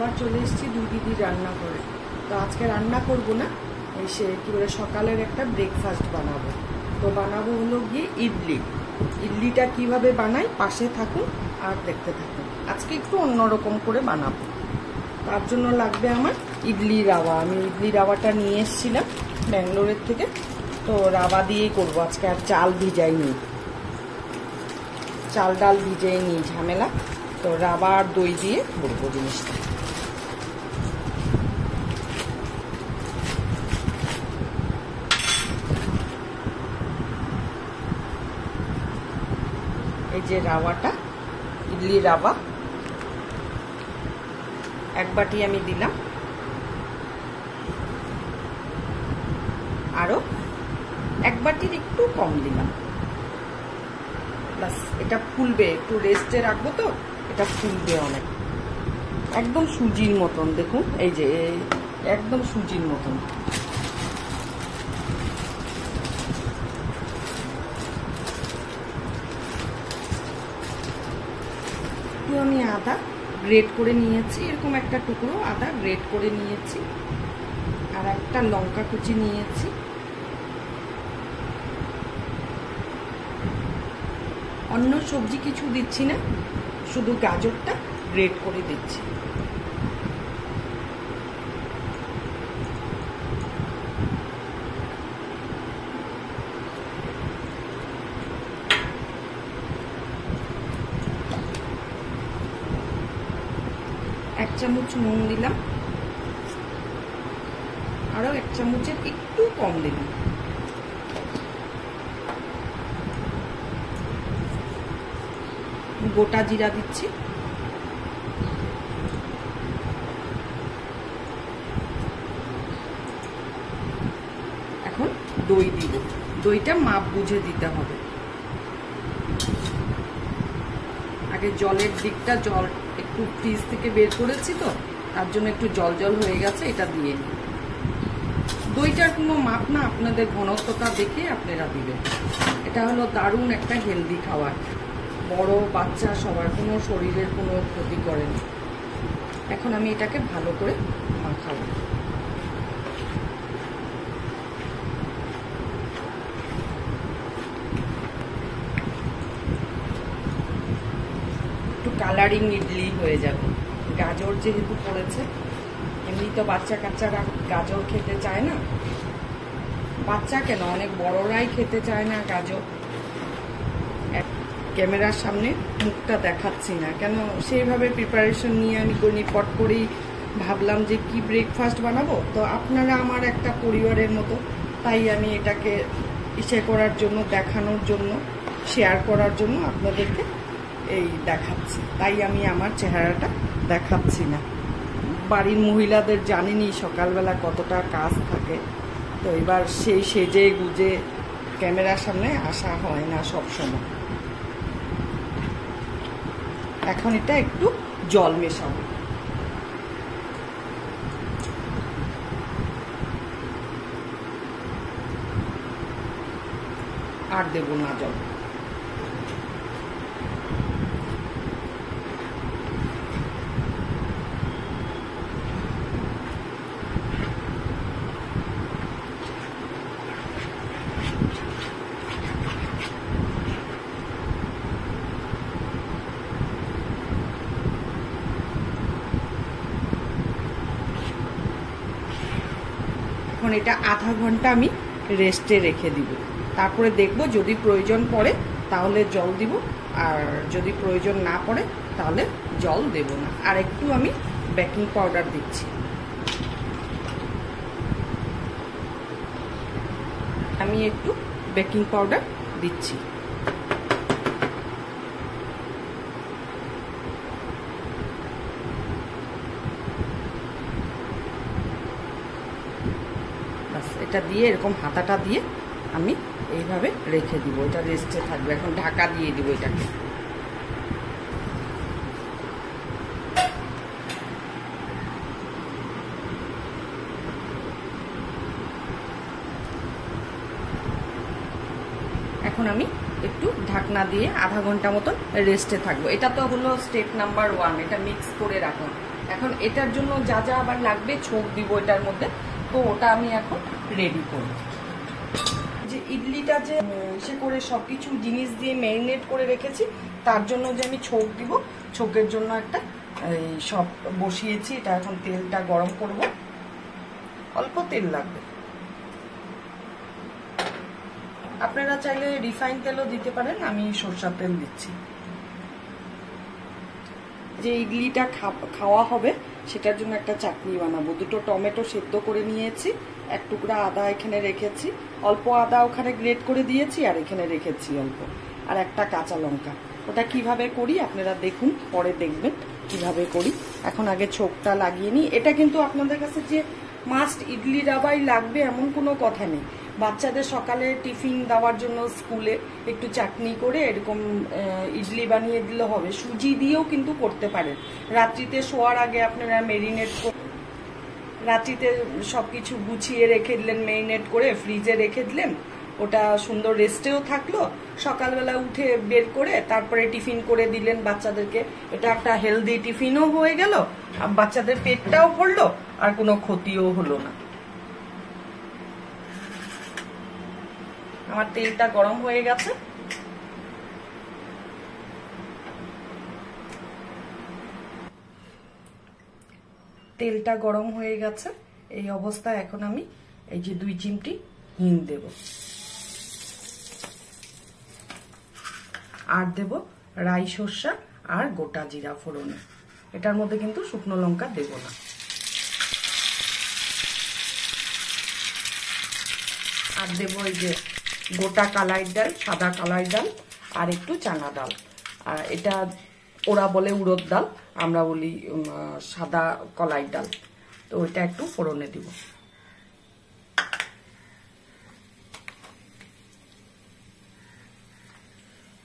আবার চলে এসেছি দুই দিদি রান্না করে। তো আজকে রান্না করব না, সে কী বলে সকালের একটা ব্রেকফাস্ট বানাবো। তো বানাবো হলো গিয়ে ইডলি। ইডলিটা কিভাবে বানাই পাশে থাকুন আর দেখতে থাকুন। আজকে একটু অন্যরকম করে বানাবো। তার জন্য লাগবে আমার ইডলি রাওয়া। আমি ইডলি রাওয়াটা নিয়ে এসেছিলাম ব্যাঙ্গালোরের থেকে। তো রাওয়া দিয়েই করবো আজকে, আর চাল ভিজাইনি, চাল ডাল ভিজাইনি, ঝামেলা। তো রাওয়া আর দই দিয়ে করবো জিনিসটা। এই যে রাওয়াটা, ইডলি রাওয়া 1 বাটি আমি দিলাম, আরো 1 বাটির একটু কম দিলাম। প্লাস এটা ফুলবে, একটু রেস্টে রাখবো তো এটা ফুলবে অনেক, একদম সুজির মতন। দেখুন এই যে একদম সুজির মতন। আমি আদা গ্রেট করে নিয়েছি, এরকম একটা টুকরো আদা গ্রেট করে নিয়েছি, আর একটা লঙ্কা কুচি নিয়েছি। অন্য সবজি কিছু দিচ্ছি না, শুধু গাজরটা গ্রেট করে দিচ্ছি। এক চামচ নুন দিলাম, আরো 1 চামচের একটু কম দিলাম। গোটা জিরা দিচ্ছি, এখন দই দিব। দইটা মাপ বুঝে দিতে হবে। আগে জলের দিকটা, জল একটু ফ্রিজ থেকে বের করেছি তো তার জন্য একটু জল জল হয়ে গেছে, এটা দিয়ে নিই। দইটার কোনো মাপ না, আপনাদের ঘনত্বটা দেখে আপনারা দিবেন। এটা হলো দারুণ একটা হেলদি খাবার, বড় বাচ্চা সবার কোনো শরীরের কোনো ক্ষতি করে না। এখন আমি এটাকে ভালো করে মাখাবো। একটু কালারিং ইডলি হয়ে যাবে, গাজর যেহেতু পড়েছে। এমনি তো বাচ্চা কাচ্চারা গাজর খেতে চায় না, বাচ্চা কেন অনেক বড়রাই খেতে চায় না গাজর। ক্যামেরার সামনে মুখটা দেখাচ্ছি না কেন, সেইভাবে প্রিপারেশন নিয়ে আমি পট করেই ভাবলাম যে কি ব্রেকফাস্ট বানাবো। তো আপনারা আমার একটা পরিবারের মতো, তাই আমি এটাকে করার জন্য, দেখানোর জন্য, শেয়ার করার জন্য আপনাদেরকে এই দেখাচ্ছি। তাই আমি আমার চেহারাটা দেখাচ্ছি না। বাড়ির মহিলাদের জানেনি সকালবেলা কতটা কাজ থাকে। তো এবার সেই সেজে গুজে ক্যামেরার সামনে আসা হয় না সব সময়। এখন এটা একটু জল মেশাবো, আর দেব না জল। এখন এটা আধা ঘন্টা আমি রেস্টে রেখে দিব। তারপরে দেখব যদি প্রয়োজন পড়ে তাহলে জল দিব, আর যদি প্রয়োজন না পড়ে তাহলে জল দেব না। আর একটু আমি বেকিং পাউডার দিচ্ছি। আমি একটু বেকিং পাউডার দিচ্ছি। এটা দিয়ে এরকম হাতাটা দিয়ে আমি এইভাবে রেখে দিব, এটা রেস্টে থাকবে। এখন ঢাকা দিয়ে দিব এটাকে। এখন আমি একটু ঢাকনা দিয়ে আধা ঘন্টা মতন রেস্টে থাকবো। এটা তো হলো স্টেপ নাম্বার 1, এটা মিক্স করে রাখলাম। এখন এটার জন্য যা যা আবার লাগবে ছোক দিব এটার মধ্যে, তো ওটা আমি এখন রেডি করব। যে ইডলিটা যে সে করে সবকিছু জিনিস দিয়ে ম্যারিনেট করে রেখেছি, তার জন্য যে আমি ছোক দিব, ছোকের জন্য একটা সব বসিয়েছি। এটা এখন তেলটা গরম করব, অল্প তেল লাগবে। আপনারা চাইলে রিফাইন তেলও দিতে পারেন, আমি সরষের তেল দিচ্ছি। যে ইডলিটা খাওয়া হবে সেটার জন্য একটা চাটনি বানাবো। 2টো টমেটো সেদ্ধ করে নিয়েছি, 1 টুকরা আদা এখানে রেখেছি, অল্প আদা ওখানে গ্রেট করে দিয়েছি, আর এখানে রেখেছি অল্প, আর একটা কাঁচা লঙ্কা। ওটা কিভাবে করি আপনারা দেখুন, পরে দেখবেন কিভাবে করি। এখন আগে ছোকটা লাগিয়ে নিই। এটা কিন্তু আপনাদের কাছে যে মাস্ট ইডলি রাবাই লাগবে এমন কোনো কথা নেই। বাচ্চাদের সকালে টিফিন দেওয়ার জন্য স্কুলে একটু চাটনি করে এরকম ইডলি বানিয়ে দিলে হবে। সুজি দিয়েও কিন্তু করতে পারেন। রাত্রিতে শোয়ার আগে আপনারা মেরিনেট রাত্রিতে সবকিছু গুছিয়ে রেখে দিলেন, মেরিনেট করে ফ্রিজে রেখে দিলেন, ওটা সুন্দর রেস্টেও থাকলো। সকালবেলা উঠে বের করে তারপরে টিফিন করে দিলেন বাচ্চাদেরকে। এটা একটা হেলদি টিফিনও হয়ে গেল, আর বাচ্চাদের পেটটাও ভরলো, আর কোনো ক্ষতিও হলো না। আমার তেলটা গরম হয়ে গেছে। তেলটা গরম হয়ে গেছে, এই অবস্থায় এখন আমি এই যে 2 চিমটি হিং দেব, আর দেব রাই সর্ষা আর গোটা জিরা ফোড়নে। এটার মধ্যে কিন্তু শুকনো লঙ্কা দেব না। আর দেব এই যে গোটা কালাই ডাল, সাদা কালাই ডাল, আর একটু চানা ডাল। আর এটা ওরা বলে উড়দ ডাল, আমরা বলি সাদা কলাই ডাল। তো ওইটা একটু ফোড়নে দিব।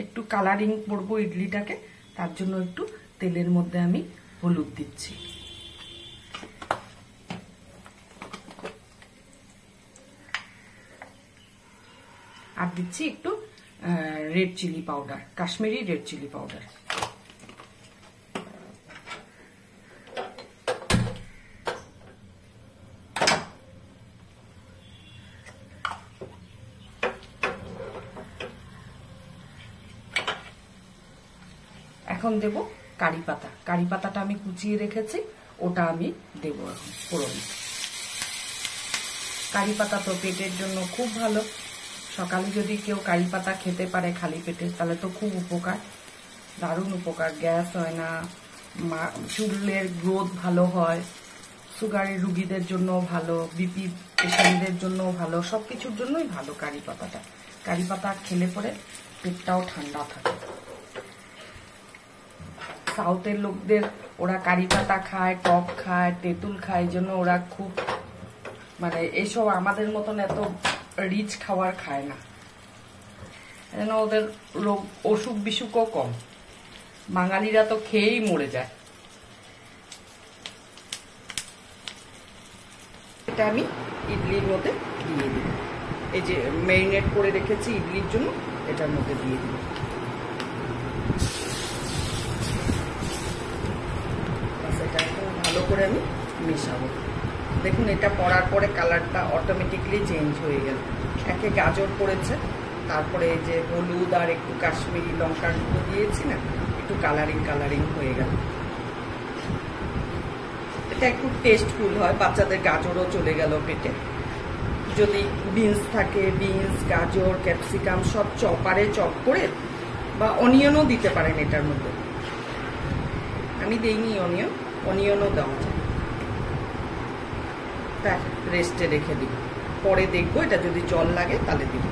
একটু কালারিং করব ইডলিটাকে, তার জন্য একটু তেলের মধ্যে আমি হলুদ দিচ্ছি। আর দিচ্ছি একটু red chilli powder, Kashmiri red chilli powder. এখন দেব কারি পাতা। কারি পাতাটা আমি কুচিয়ে রেখেছি, ওটা আমি দেব এখন ফোড়নে। কারি পাতা তো পেটের জন্য খুব ভালো। সকালে যদি কেউ কারি পাতা খেতে পারে খালি পেটে, তাহলে তো খুব উপকার, দারুণ উপকার। গ্যাস হয় না, চুলের গ্রোথ ভালো হয়, সুগারের রুগীদের জন্য ভালো, বিপি পেশেন্টদের জন্য ভালো, সবকিছুর জন্যই ভালো কারি পাতাটা। কারি পাতা খেলে পরে পেটটাও ঠান্ডা থাকে। সাউথের লোকদের ওরা কারি পাতা খায়, টক খায়, তেঁতুল খায়, জন্য ওরা খুব মানে এইসব আমাদের মতন এত রিচ খাবার খায় না, যেন ওদের রোগ অসুখ বিসুখও কম। বাঙালিরা তো খেয়েই মরে যায়। এটা আমি ইডলির মধ্যে দিয়ে দিব। এই যে ম্যারিনেট করে রেখেছি ইডলির জন্য, এটার মধ্যে দিয়ে দিব। এটা এখন ভালো করে আমি মেশাবো। দেখুন এটা পড়ার পরে কালারটা অটোমেটিকলি চেঞ্জ হয়ে গেল। একে গাজর পড়েছে, তারপরে এই যে হলুদ আর একটু কাশ্মীরি লঙ্কার গুঁড়ো দিয়েছি না, একটু কালারিং কালারিং হয়ে গেল। এটা একটু টেস্টফুল হয়, বাচ্চাদের গাজরও চলে গেল পেটে। যদি বিনস থাকে, বিনস, গাজর, ক্যাপসিকাম সব চপারে চপ করে, বা অনিয়নও দিতে পারেন এটার মধ্যে। আমি দেইনি অনিয়ন, অনিয়নও দেওয়া যায়। রেস্টে রেখে দিব, পরে দেখবো এটা যদি জল লাগে তাহলে দিব।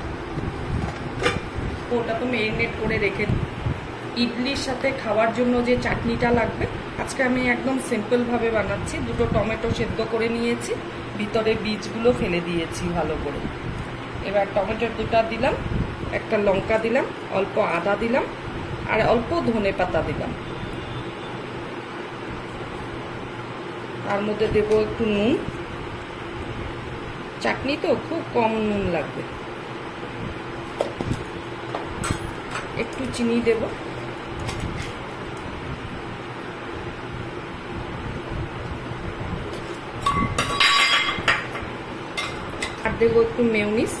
ওটা তো মেরিনেট করে রেখে। ইডলির সাথে খাওয়ার জন্য যে চাটনিটা লাগবে, আজকে আমি একদম সিম্পল ভাবে বানাচ্ছি। 2টো টমেটো সেদ্ধ করে নিয়েছি, ভিতরে বীজগুলো ফেলে দিয়েছি ভালো করে। এবার টমেটো 2টা দিলাম, একটা লঙ্কা দিলাম, অল্প আদা দিলাম, আর অল্প ধনে পাতা দিলাম। তার মধ্যে দেব একটু নুন, চাটনি তো খুব কম নুন লাগবে। একটু চিনি দেব, আর দেবো একটু মেয়োনিজ,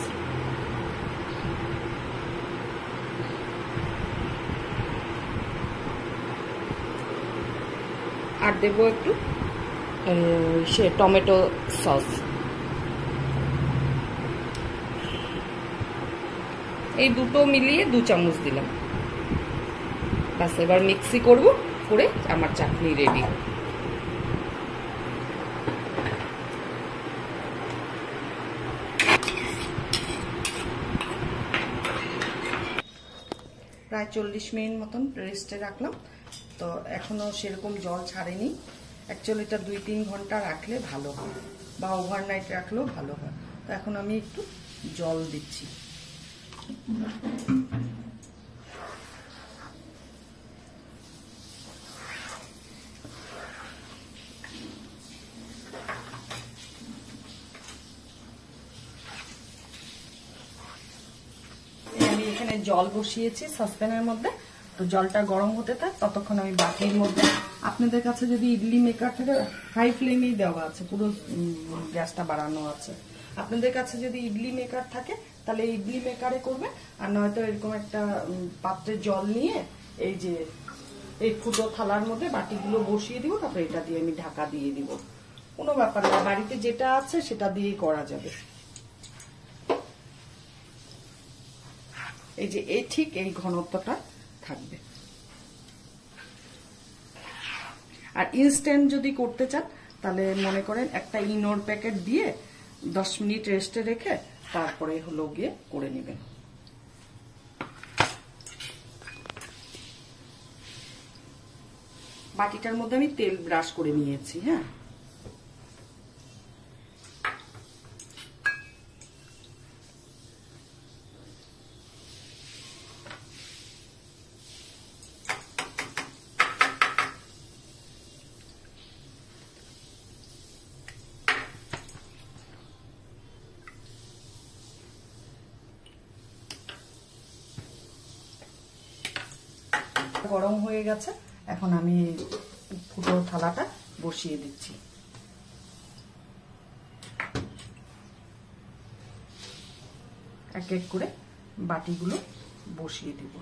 আর দেবো একটু টমেটো সস। এই দুটো মিলিয়ে 2 চামচ দিলাম। বাস এবার মিক্সি করব, করে আমার চাটনি রেডি। প্রায় 40 মিনিট মতন রেস্টে রাখলাম। তো এখনো সেরকম জল ছাড়েনি। অ্যাকচুয়ালি এটা 2-3 ঘন্টা রাখলে ভালো হয়, বা ওভারনাইট রাখলেও ভালো হয়। তো এখন আমি একটু জল দিচ্ছি। আমি এখানে জল বসিয়েছি সসপ্যানের মধ্যে। তো জলটা গরম হতে থাক, ততক্ষণ আমি বাটির মধ্যে, আপনাদের কাছে যদি ইডলি মেকার থাকে, হাই ফ্লেমেই দেওয়া আছে, পুরো গ্যাসটা বাড়ানো আছে। আপনাদের কাছে যদি ইডলি মেকার থাকে তাহলে ইডলি মেকারে করবে, আর নয়তো এরকম একটা পাত্রে জল নিয়ে এই যে এই ফুটো থালার মধ্যে বাটিগুলো বসিয়ে দিব, তারপরে এটা দিয়ে আমি ঢাকা দিয়ে দিব। কোনো ব্যাপার না, বাড়িতে যেটা আছে সেটা দিয়েই করা যাবে। এই যে এই ঠিক এই ঘনত্বটা থাকবে। আর ইনস্ট্যান্ট যদি করতে চান তাহলে মনে করেন একটা ইনোর প্যাকেট দিয়ে 10 মিনিট রেস্টে রেখে তারপরে হলো গিয়ে করে নেবেন। বাটিটার মধ্যে আমি তেল ব্রাশ করে নিয়েছি। হ্যাঁ, গরম হয়ে গেছে। এখন আমি ফুটো থালাটা বসিয়ে দিচ্ছি। এক এক করে বাটিগুলো বসিয়ে দিব।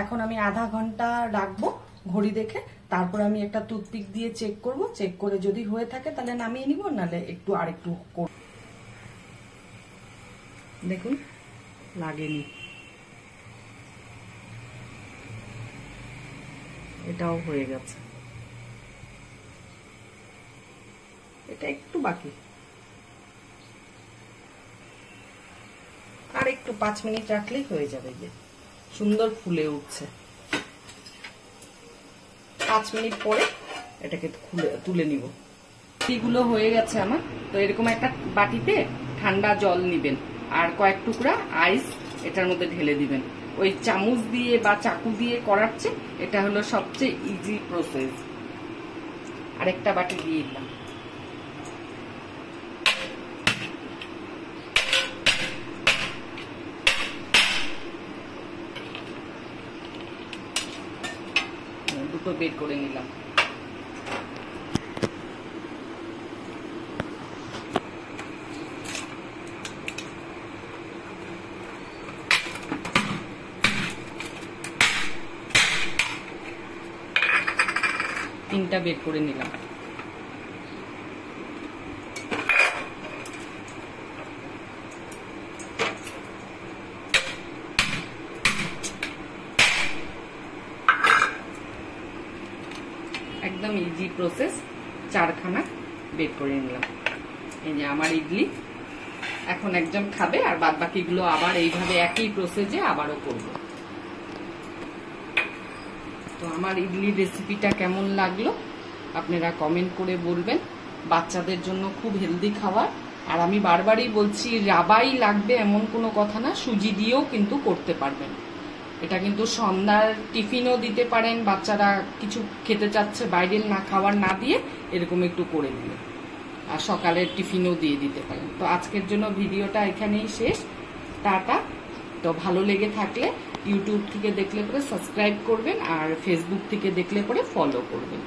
এখন আমি আধা ঘন্টা রাখবো ঘড়ি দেখে। তারপর আমি একটা টুথপিক দিয়ে চেক করব। চেক করে যদি হয়ে থাকে তাহলে নামিয়ে নিব, নাহলে একটু আরেকটু করব। দেখুন, লাগেনি। এটাও হয়ে গেছে। এটা একটু বাকি, আর একটু 5 মিনিট রাখলেই হয়ে যাবে। যে সুন্দর ফুলে উঠছে। 5 মিনিট পরে এটাকে তুলে নিব। এগুলো হয়ে গেছে আমার। তো এরকম একটা বাটিতে ঠান্ডা জল নিবেন, আর কয়েক টুকরা আইস এটার মধ্যে ঢেলে দিবেন। ওই চামচ দিয়ে বা চাকু দিয়ে করার চেয়ে এটা হলো সবচেয়ে ইজি প্রসেস। আরেকটা বাটি দিয়ে দিলাম। দুটো বের করে নিলাম। তিনটা বের করে নিলাম। একদম ইজি প্রসেস। 4খানা বের করে নিলাম। এই যে আমার ইডলি। এখন একজন খাবে, আর বাদ বাকিগুলো আবার এইভাবে একই প্রসেসে আবারও করব। তো আমার ইডলি রেসিপিটা কেমন লাগলো আপনারা কমেন্ট করে বলবেন। বাচ্চাদের জন্য খুব হেলদি খাবার। আর আমি বারবারই বলছি, রাবাই লাগবে এমন কোনো কথা না, সুজি দিয়েও কিন্তু করতে পারবেন। এটা কিন্তু সন্ধ্যার টিফিনও দিতে পারেন। বাচ্চারা কিছু খেতে চাচ্ছে, বাইরের না খাবার না দিয়ে এরকম একটু করে দিলে। সকালের টিফিনও দিয়ে দিতে পারেন। তো আজকের জন্য ভিডিওটা এখানেই শেষ। টাটা। তো ভালো লেগে থাকলে ইউটিউব থেকে দেখলে পরে সাবস্ক্রাইব করবেন, আর ফেসবুক থেকে দেখলে পরে ফলো করবেন।